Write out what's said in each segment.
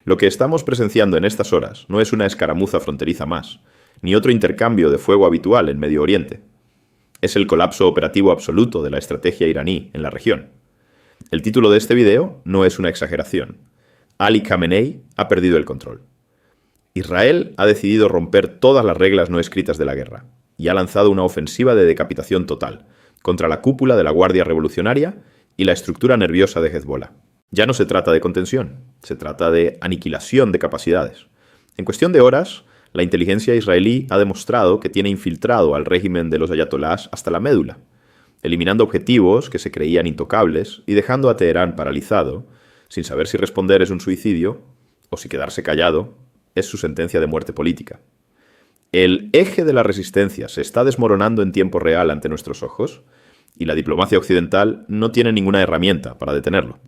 Lo que estamos presenciando en estas horas no es una escaramuza fronteriza más, ni otro intercambio de fuego habitual en Medio Oriente. Es el colapso operativo absoluto de la estrategia iraní en la región. El título de este video no es una exageración. Ali Khamenei ha perdido el control. Israel ha decidido romper todas las reglas no escritas de la guerra y ha lanzado una ofensiva de decapitación total contra la cúpula de la Guardia Revolucionaria y la estructura nerviosa de Hezbollah. Ya no se trata de contención, se trata de aniquilación de capacidades. En cuestión de horas, la inteligencia israelí ha demostrado que tiene infiltrado al régimen de los ayatolás hasta la médula, eliminando objetivos que se creían intocables y dejando a Teherán paralizado, sin saber si responder es un suicidio o si quedarse callado es su sentencia de muerte política. El eje de la resistencia se está desmoronando en tiempo real ante nuestros ojos y la diplomacia occidental no tiene ninguna herramienta para detenerlo.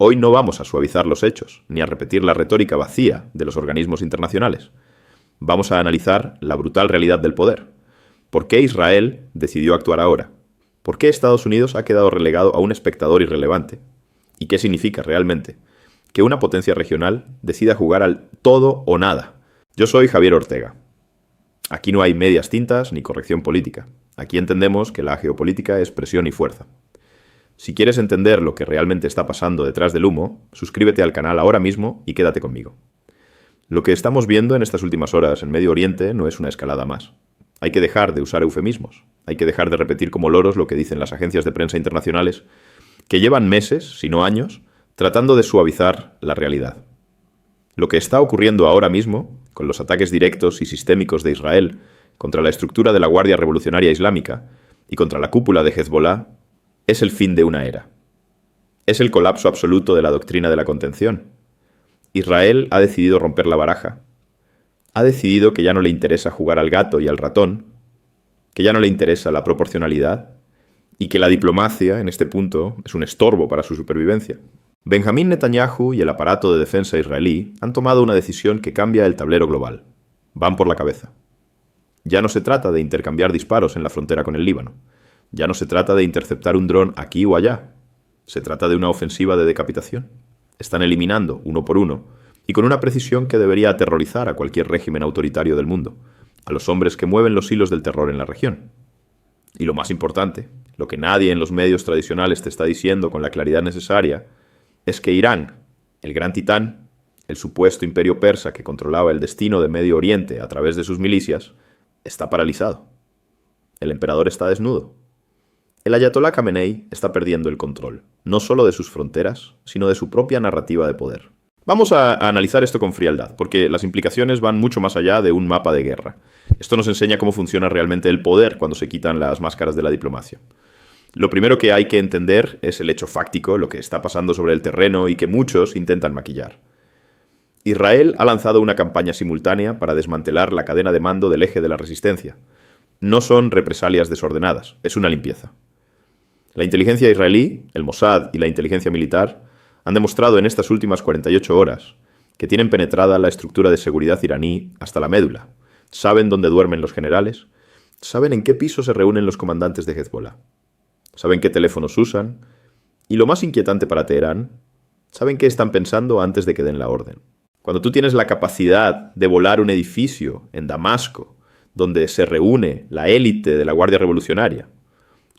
Hoy no vamos a suavizar los hechos, ni a repetir la retórica vacía de los organismos internacionales. Vamos a analizar la brutal realidad del poder. ¿Por qué Israel decidió actuar ahora? ¿Por qué Estados Unidos ha quedado relegado a un espectador irrelevante? ¿Y qué significa realmente que una potencia regional decida jugar al todo o nada? Yo soy Javier Ortega. Aquí no hay medias tintas ni corrección política. Aquí entendemos que la geopolítica es presión y fuerza. Si quieres entender lo que realmente está pasando detrás del humo, suscríbete al canal ahora mismo y quédate conmigo. Lo que estamos viendo en estas últimas horas en Medio Oriente no es una escalada más. Hay que dejar de usar eufemismos. Hay que dejar de repetir como loros lo que dicen las agencias de prensa internacionales, que llevan meses, si no años, tratando de suavizar la realidad. Lo que está ocurriendo ahora mismo, con los ataques directos y sistémicos de Israel contra la estructura de la Guardia Revolucionaria Islámica y contra la cúpula de Hezbollah, es el fin de una era. Es el colapso absoluto de la doctrina de la contención. Israel ha decidido romper la baraja. Ha decidido que ya no le interesa jugar al gato y al ratón, que ya no le interesa la proporcionalidad y que la diplomacia, en este punto, es un estorbo para su supervivencia. Benjamín Netanyahu y el aparato de defensa israelí han tomado una decisión que cambia el tablero global. Van por la cabeza. Ya no se trata de intercambiar disparos en la frontera con el Líbano. Ya no se trata de interceptar un dron aquí o allá. Se trata de una ofensiva de decapitación. Están eliminando, uno por uno, y con una precisión que debería aterrorizar a cualquier régimen autoritario del mundo, a los hombres que mueven los hilos del terror en la región. Y lo más importante, lo que nadie en los medios tradicionales te está diciendo con la claridad necesaria, es que Irán, el gran titán, el supuesto imperio persa que controlaba el destino de Medio Oriente a través de sus milicias, está paralizado. El emperador está desnudo. El ayatolá Khamenei está perdiendo el control, no solo de sus fronteras, sino de su propia narrativa de poder. Vamos a analizar esto con frialdad, porque las implicaciones van mucho más allá de un mapa de guerra. Esto nos enseña cómo funciona realmente el poder cuando se quitan las máscaras de la diplomacia. Lo primero que hay que entender es el hecho fáctico, lo que está pasando sobre el terreno y que muchos intentan maquillar. Israel ha lanzado una campaña simultánea para desmantelar la cadena de mando del eje de la resistencia. No son represalias desordenadas, es una limpieza. La inteligencia israelí, el Mossad y la inteligencia militar han demostrado en estas últimas 48 horas que tienen penetrada la estructura de seguridad iraní hasta la médula. Saben dónde duermen los generales, saben en qué piso se reúnen los comandantes de Hezbollah, saben qué teléfonos usan y, lo más inquietante para Teherán, saben qué están pensando antes de que den la orden. Cuando tú tienes la capacidad de volar un edificio en Damasco, donde se reúne la élite de la Guardia Revolucionaria,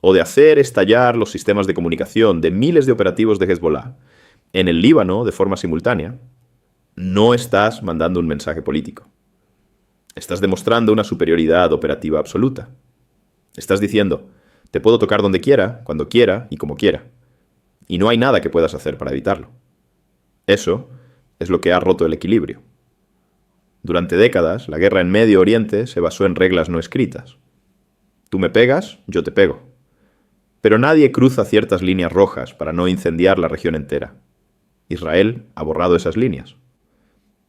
o de hacer estallar los sistemas de comunicación de miles de operativos de Hezbollah en el Líbano de forma simultánea, no estás mandando un mensaje político. Estás demostrando una superioridad operativa absoluta. Estás diciendo, te puedo tocar donde quiera, cuando quiera y como quiera. Y no hay nada que puedas hacer para evitarlo. Eso es lo que ha roto el equilibrio. Durante décadas, la guerra en Medio Oriente se basó en reglas no escritas. Tú me pegas, yo te pego. Pero nadie cruza ciertas líneas rojas para no incendiar la región entera. Israel ha borrado esas líneas.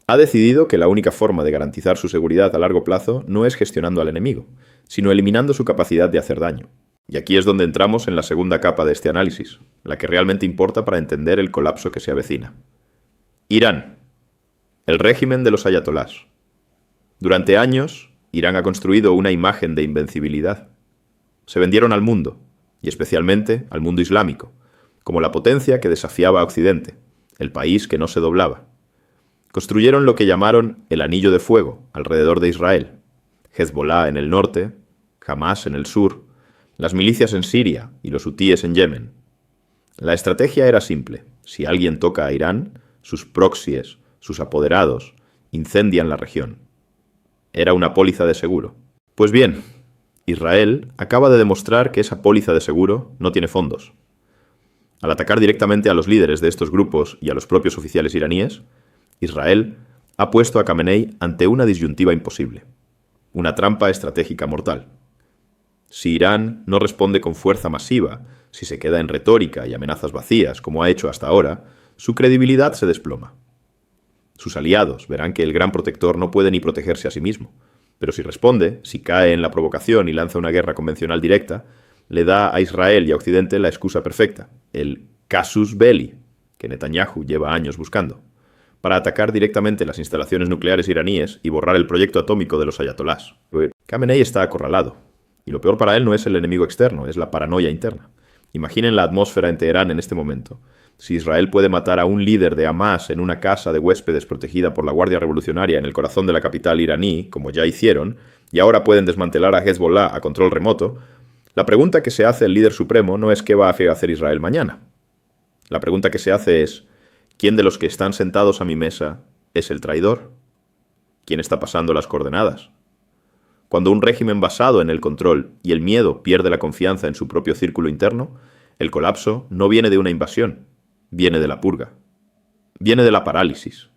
Ha decidido que la única forma de garantizar su seguridad a largo plazo no es gestionando al enemigo, sino eliminando su capacidad de hacer daño. Y aquí es donde entramos en la segunda capa de este análisis, la que realmente importa para entender el colapso que se avecina. Irán, el régimen de los ayatolás. Durante años, Irán ha construido una imagen de invencibilidad. Se vendieron al mundo, y especialmente al mundo islámico, como la potencia que desafiaba a Occidente, el país que no se doblaba. Construyeron lo que llamaron el Anillo de Fuego alrededor de Israel. Hezbollah en el norte, Hamás en el sur, las milicias en Siria y los hutíes en Yemen. La estrategia era simple. Si alguien toca a Irán, sus proxies, sus apoderados, incendian la región. Era una póliza de seguro. Pues bien, Israel acaba de demostrar que esa póliza de seguro no tiene fondos. Al atacar directamente a los líderes de estos grupos y a los propios oficiales iraníes, Israel ha puesto a Khamenei ante una disyuntiva imposible, una trampa estratégica mortal. Si Irán no responde con fuerza masiva, si se queda en retórica y amenazas vacías, como ha hecho hasta ahora, su credibilidad se desploma. Sus aliados verán que el gran protector no puede ni protegerse a sí mismo, pero si responde, si cae en la provocación y lanza una guerra convencional directa, le da a Israel y a Occidente la excusa perfecta, el casus belli, que Netanyahu lleva años buscando, para atacar directamente las instalaciones nucleares iraníes y borrar el proyecto atómico de los ayatolás. Khamenei está acorralado, y lo peor para él no es el enemigo externo, es la paranoia interna. Imaginen la atmósfera en Teherán en este momento. Si Israel puede matar a un líder de Hamás en una casa de huéspedes protegida por la Guardia Revolucionaria en el corazón de la capital iraní, como ya hicieron, y ahora pueden desmantelar a Hezbollah a control remoto, la pregunta que se hace el líder supremo no es qué va a hacer Israel mañana. La pregunta que se hace es, ¿quién de los que están sentados a mi mesa es el traidor? ¿Quién está pasando las coordenadas? Cuando un régimen basado en el control y el miedo pierde la confianza en su propio círculo interno, el colapso no viene de una invasión, viene de la purga. Viene de la parálisis.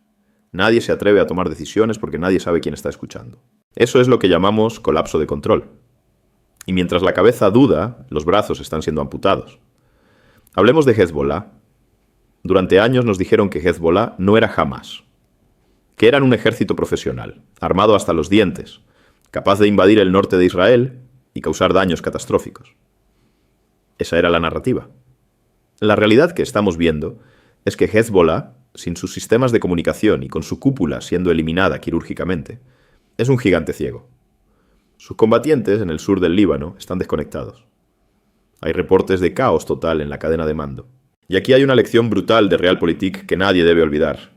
Nadie se atreve a tomar decisiones porque nadie sabe quién está escuchando. Eso es lo que llamamos colapso de control. Y mientras la cabeza duda, los brazos están siendo amputados. Hablemos de Hezbollah. Durante años nos dijeron que Hezbollah no era Hamás, que eran un ejército profesional, armado hasta los dientes, capaz de invadir el norte de Israel y causar daños catastróficos. Esa era la narrativa. La realidad que estamos viendo es que Hezbollah, sin sus sistemas de comunicación y con su cúpula siendo eliminada quirúrgicamente, es un gigante ciego. Sus combatientes en el sur del Líbano están desconectados. Hay reportes de caos total en la cadena de mando. Y aquí hay una lección brutal de Realpolitik que nadie debe olvidar,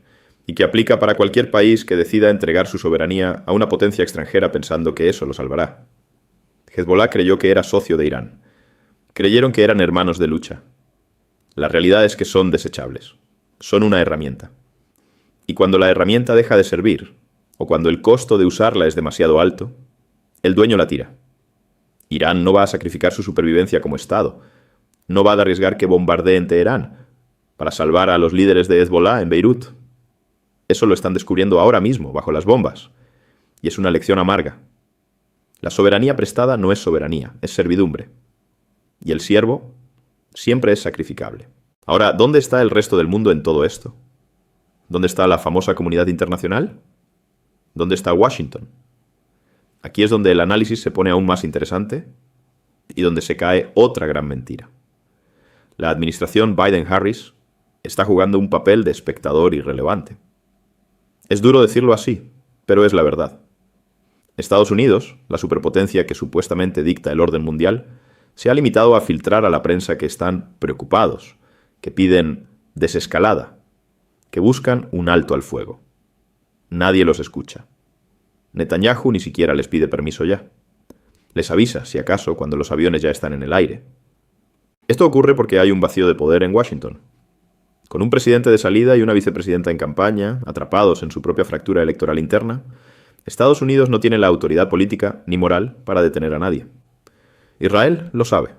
y que aplica para cualquier país que decida entregar su soberanía a una potencia extranjera pensando que eso lo salvará. Hezbollah creyó que era socio de Irán. Creyeron que eran hermanos de lucha. La realidad es que son desechables. Son una herramienta. Y cuando la herramienta deja de servir, o cuando el costo de usarla es demasiado alto, el dueño la tira. Irán no va a sacrificar su supervivencia como Estado. No va a arriesgar que bombardeen Teherán para salvar a los líderes de Hezbollah en Beirut. Eso lo están descubriendo ahora mismo, bajo las bombas. Y es una lección amarga. La soberanía prestada no es soberanía, es servidumbre. Y el siervo siempre es sacrificable. Ahora, ¿dónde está el resto del mundo en todo esto? ¿Dónde está la famosa comunidad internacional? ¿Dónde está Washington? Aquí es donde el análisis se pone aún más interesante y donde se cae otra gran mentira. La administración Biden-Harris está jugando un papel de espectador irrelevante. Es duro decirlo así, pero es la verdad. Estados Unidos, la superpotencia que supuestamente dicta el orden mundial, se ha limitado a filtrar a la prensa que están preocupados, que piden desescalada, que buscan un alto al fuego. Nadie los escucha. Netanyahu ni siquiera les pide permiso ya. Les avisa, si acaso, cuando los aviones ya están en el aire. Esto ocurre porque hay un vacío de poder en Washington. Con un presidente de salida y una vicepresidenta en campaña, atrapados en su propia fractura electoral interna, Estados Unidos no tiene la autoridad política ni moral para detener a nadie. Israel lo sabe.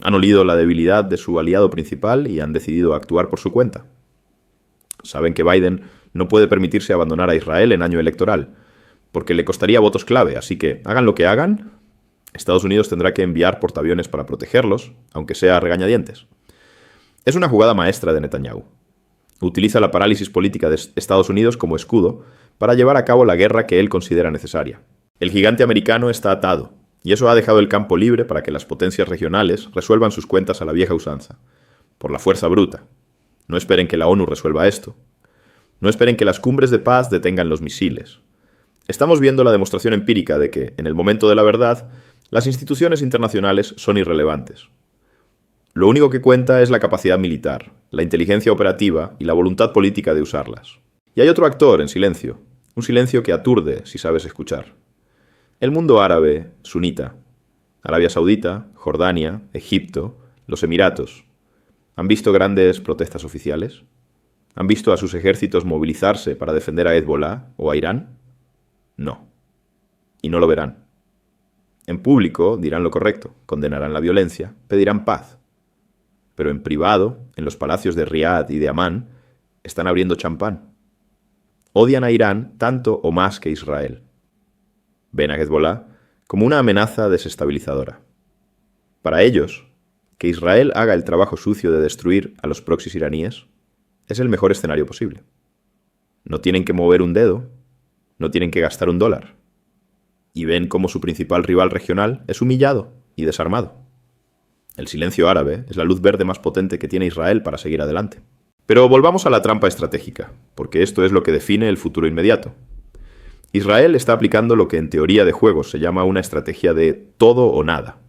Han olido la debilidad de su aliado principal y han decidido actuar por su cuenta. Saben que Biden no puede permitirse abandonar a Israel en año electoral, porque le costaría votos clave, así que hagan lo que hagan, Estados Unidos tendrá que enviar portaaviones para protegerlos, aunque sea a regañadientes. Es una jugada maestra de Netanyahu. Utiliza la parálisis política de Estados Unidos como escudo para llevar a cabo la guerra que él considera necesaria. El gigante americano está atado, y eso ha dejado el campo libre para que las potencias regionales resuelvan sus cuentas a la vieja usanza, por la fuerza bruta. No esperen que la ONU resuelva esto. No esperen que las cumbres de paz detengan los misiles. Estamos viendo la demostración empírica de que, en el momento de la verdad, las instituciones internacionales son irrelevantes. Lo único que cuenta es la capacidad militar, la inteligencia operativa y la voluntad política de usarlas. Y hay otro actor en silencio, un silencio que aturde si sabes escuchar. El mundo árabe sunita, Arabia Saudita, Jordania, Egipto, los Emiratos. ¿Han visto grandes protestas oficiales? ¿Han visto a sus ejércitos movilizarse para defender a Hezbollah o a Irán? No. Y no lo verán. En público dirán lo correcto, condenarán la violencia, pedirán paz. Pero en privado, en los palacios de Riad y de Amán, están abriendo champán. Odian a Irán tanto o más que Israel. Ven a Hezbollah como una amenaza desestabilizadora. Para ellos, que Israel haga el trabajo sucio de destruir a los proxies iraníes es el mejor escenario posible. No tienen que mover un dedo, no tienen que gastar un dólar. Y ven cómo su principal rival regional es humillado y desarmado. El silencio árabe es la luz verde más potente que tiene Israel para seguir adelante. Pero volvamos a la trampa estratégica, porque esto es lo que define el futuro inmediato. Israel está aplicando lo que en teoría de juegos se llama una estrategia de todo o nada.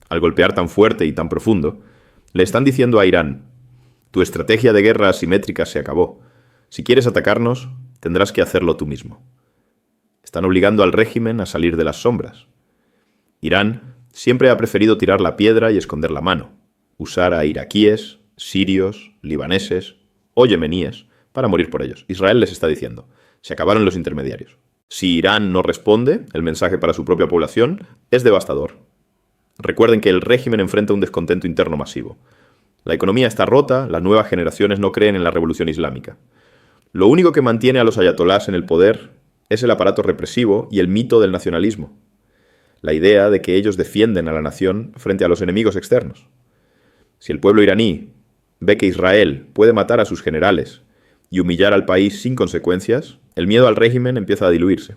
Al golpear tan fuerte y tan profundo, le están diciendo a Irán: tu estrategia de guerra asimétrica se acabó. Si quieres atacarnos, tendrás que hacerlo tú mismo. Están obligando al régimen a salir de las sombras. Irán siempre ha preferido tirar la piedra y esconder la mano, usar a iraquíes, sirios, libaneses o yemeníes para morir por ellos. Israel les está diciendo: se acabaron los intermediarios. Si Irán no responde, el mensaje para su propia población es devastador. Recuerden que el régimen enfrenta un descontento interno masivo. La economía está rota, las nuevas generaciones no creen en la revolución islámica. Lo único que mantiene a los ayatolás en el poder es el aparato represivo y el mito del nacionalismo. La idea de que ellos defienden a la nación frente a los enemigos externos. Si el pueblo iraní ve que Israel puede matar a sus generales y humillar al país sin consecuencias, el miedo al régimen empieza a diluirse.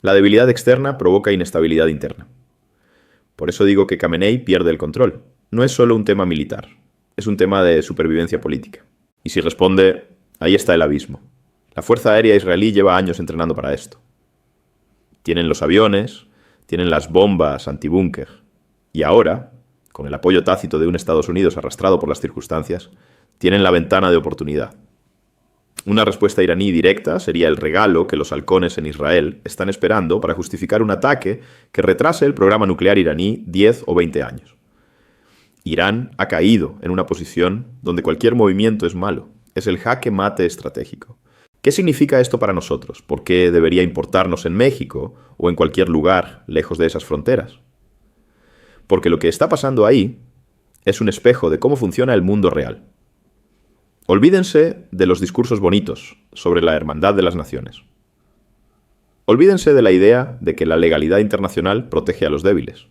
La debilidad externa provoca inestabilidad interna. Por eso digo que Khamenei pierde el control. No es solo un tema militar, es un tema de supervivencia política. Y si responde, ahí está el abismo. La Fuerza Aérea israelí lleva años entrenando para esto. Tienen los aviones, tienen las bombas antibúnker. Y ahora, con el apoyo tácito de un Estados Unidos arrastrado por las circunstancias, tienen la ventana de oportunidad. Una respuesta iraní directa sería el regalo que los halcones en Israel están esperando para justificar un ataque que retrase el programa nuclear iraní 10 o 20 años. Irán ha caído en una posición donde cualquier movimiento es malo. Es el jaque mate estratégico. ¿Qué significa esto para nosotros? ¿Por qué debería importarnos en México o en cualquier lugar lejos de esas fronteras? Porque lo que está pasando ahí es un espejo de cómo funciona el mundo real. Olvídense de los discursos bonitos sobre la hermandad de las naciones. Olvídense de la idea de que la legalidad internacional protege a los débiles.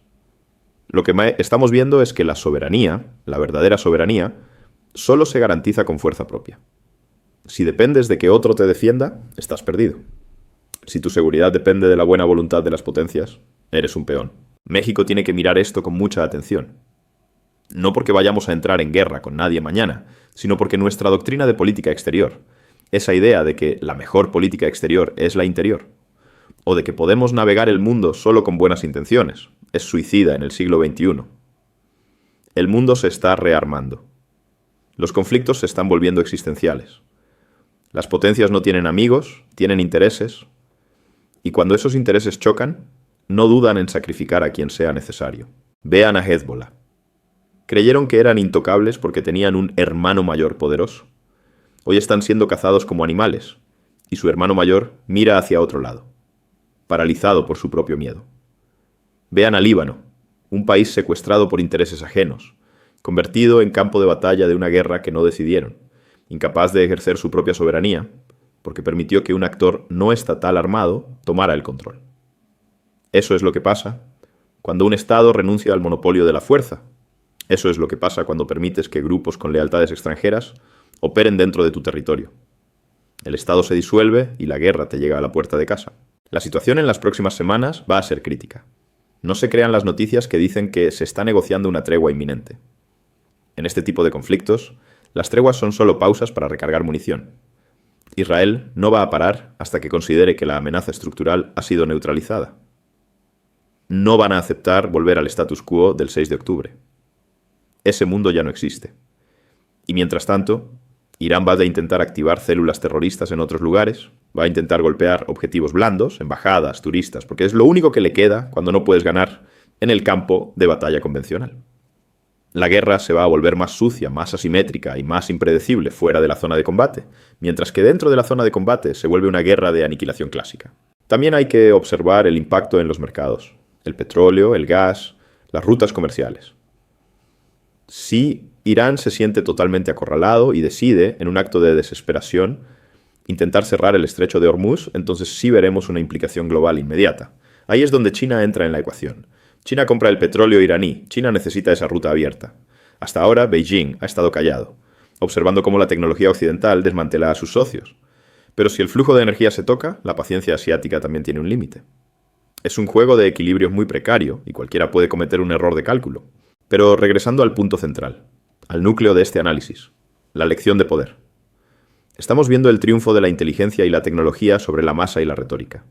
Lo que estamos viendo es que la soberanía, la verdadera soberanía, solo se garantiza con fuerza propia. Si dependes de que otro te defienda, estás perdido. Si tu seguridad depende de la buena voluntad de las potencias, eres un peón. México tiene que mirar esto con mucha atención. No porque vayamos a entrar en guerra con nadie mañana, sino porque nuestra doctrina de política exterior, esa idea de que la mejor política exterior es la interior, o de que podemos navegar el mundo solo con buenas intenciones, es suicida en el siglo XXI. El mundo se está rearmando. Los conflictos se están volviendo existenciales. Las potencias no tienen amigos, tienen intereses, y cuando esos intereses chocan, no dudan en sacrificar a quien sea necesario. Vean a Hezbollah. Creyeron que eran intocables porque tenían un hermano mayor poderoso. Hoy están siendo cazados como animales, y su hermano mayor mira hacia otro lado, paralizado por su propio miedo. Vean a Líbano, un país secuestrado por intereses ajenos, convertido en campo de batalla de una guerra que no decidieron, incapaz de ejercer su propia soberanía, porque permitió que un actor no estatal armado tomara el control. Eso es lo que pasa cuando un Estado renuncia al monopolio de la fuerza. Eso es lo que pasa cuando permites que grupos con lealtades extranjeras operen dentro de tu territorio. El Estado se disuelve y la guerra te llega a la puerta de casa. La situación en las próximas semanas va a ser crítica. No se crean las noticias que dicen que se está negociando una tregua inminente. En este tipo de conflictos, las treguas son solo pausas para recargar munición. Israel no va a parar hasta que considere que la amenaza estructural ha sido neutralizada. No van a aceptar volver al status quo del 6 de octubre. Ese mundo ya no existe. Y mientras tanto, Irán va a intentar activar células terroristas en otros lugares, va a intentar golpear objetivos blandos, embajadas, turistas, porque es lo único que le queda cuando no puedes ganar en el campo de batalla convencional. La guerra se va a volver más sucia, más asimétrica y más impredecible fuera de la zona de combate, mientras que dentro de la zona de combate se vuelve una guerra de aniquilación clásica. También hay que observar el impacto en los mercados, el petróleo, el gas, las rutas comerciales. Si Irán se siente totalmente acorralado y decide, en un acto de desesperación, intentar cerrar el estrecho de Hormuz, entonces sí veremos una implicación global inmediata. Ahí es donde China entra en la ecuación. China compra el petróleo iraní, China necesita esa ruta abierta. Hasta ahora, Beijing ha estado callado, observando cómo la tecnología occidental desmantela a sus socios. Pero si el flujo de energía se toca, la paciencia asiática también tiene un límite. Es un juego de equilibrios muy precario y cualquiera puede cometer un error de cálculo. Pero regresando al punto central, al núcleo de este análisis, la lección de poder. Estamos viendo el triunfo de la inteligencia y la tecnología sobre la masa y la retórica.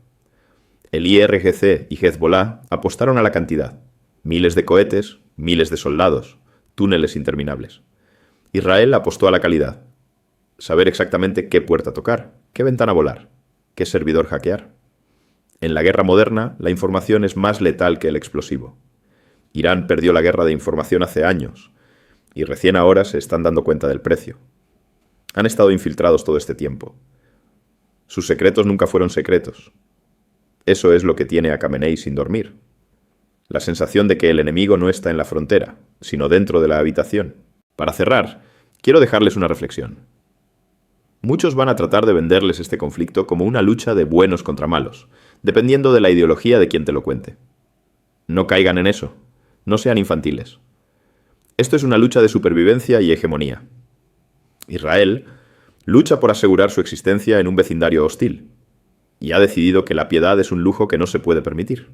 El IRGC y Hezbollah apostaron a la cantidad. Miles de cohetes, miles de soldados, túneles interminables. Israel apostó a la calidad. Saber exactamente qué puerta tocar, qué ventana volar, qué servidor hackear. En la guerra moderna, la información es más letal que el explosivo. Irán perdió la guerra de información hace años, y recién ahora se están dando cuenta del precio. Han estado infiltrados todo este tiempo. Sus secretos nunca fueron secretos. Eso es lo que tiene a Khamenei sin dormir. La sensación de que el enemigo no está en la frontera, sino dentro de la habitación. Para cerrar, quiero dejarles una reflexión. Muchos van a tratar de venderles este conflicto como una lucha de buenos contra malos, dependiendo de la ideología de quien te lo cuente. No caigan en eso. No sean infantiles. Esto es una lucha de supervivencia y hegemonía. Israel lucha por asegurar su existencia en un vecindario hostil, y ha decidido que la piedad es un lujo que no se puede permitir.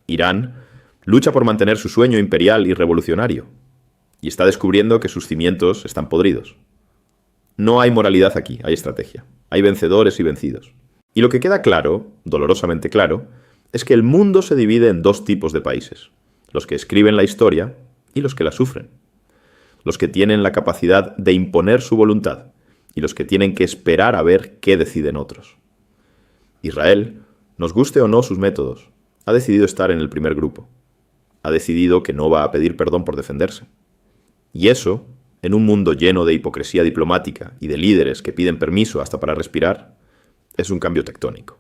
Irán lucha por mantener su sueño imperial y revolucionario, y está descubriendo que sus cimientos están podridos. No hay moralidad aquí, hay estrategia. Hay vencedores y vencidos. Y lo que queda claro, dolorosamente claro, es que el mundo se divide en dos tipos de países. Los que escriben la historia y los que la sufren. Los que tienen la capacidad de imponer su voluntad y los que tienen que esperar a ver qué deciden otros. Israel, nos guste o no sus métodos, ha decidido estar en el primer grupo. Ha decidido que no va a pedir perdón por defenderse. Y eso, en un mundo lleno de hipocresía diplomática y de líderes que piden permiso hasta para respirar, es un cambio tectónico.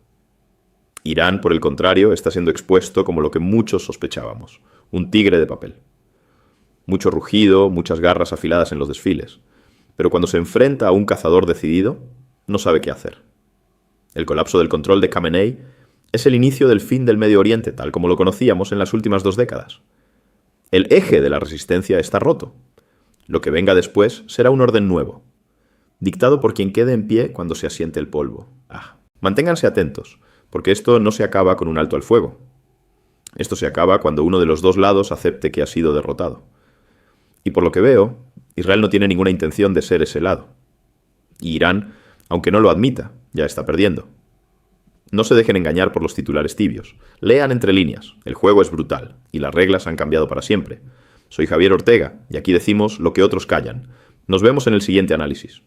Irán, por el contrario, está siendo expuesto como lo que muchos sospechábamos, un tigre de papel. Mucho rugido, muchas garras afiladas en los desfiles, pero cuando se enfrenta a un cazador decidido, no sabe qué hacer. El colapso del control de Khamenei es el inicio del fin del Medio Oriente, tal como lo conocíamos en las últimas 2 décadas. El eje de la resistencia está roto. Lo que venga después será un orden nuevo, dictado por quien quede en pie cuando se asiente el polvo. Manténganse atentos, porque esto no se acaba con un alto al fuego. Esto se acaba cuando uno de los dos lados acepte que ha sido derrotado. Y por lo que veo, Israel no tiene ninguna intención de ser ese lado. Y Irán, aunque no lo admita, ya está perdiendo. No se dejen engañar por los titulares tibios. Lean entre líneas. El juego es brutal, y las reglas han cambiado para siempre. Soy Javier Ortega, y aquí decimos lo que otros callan. Nos vemos en el siguiente análisis.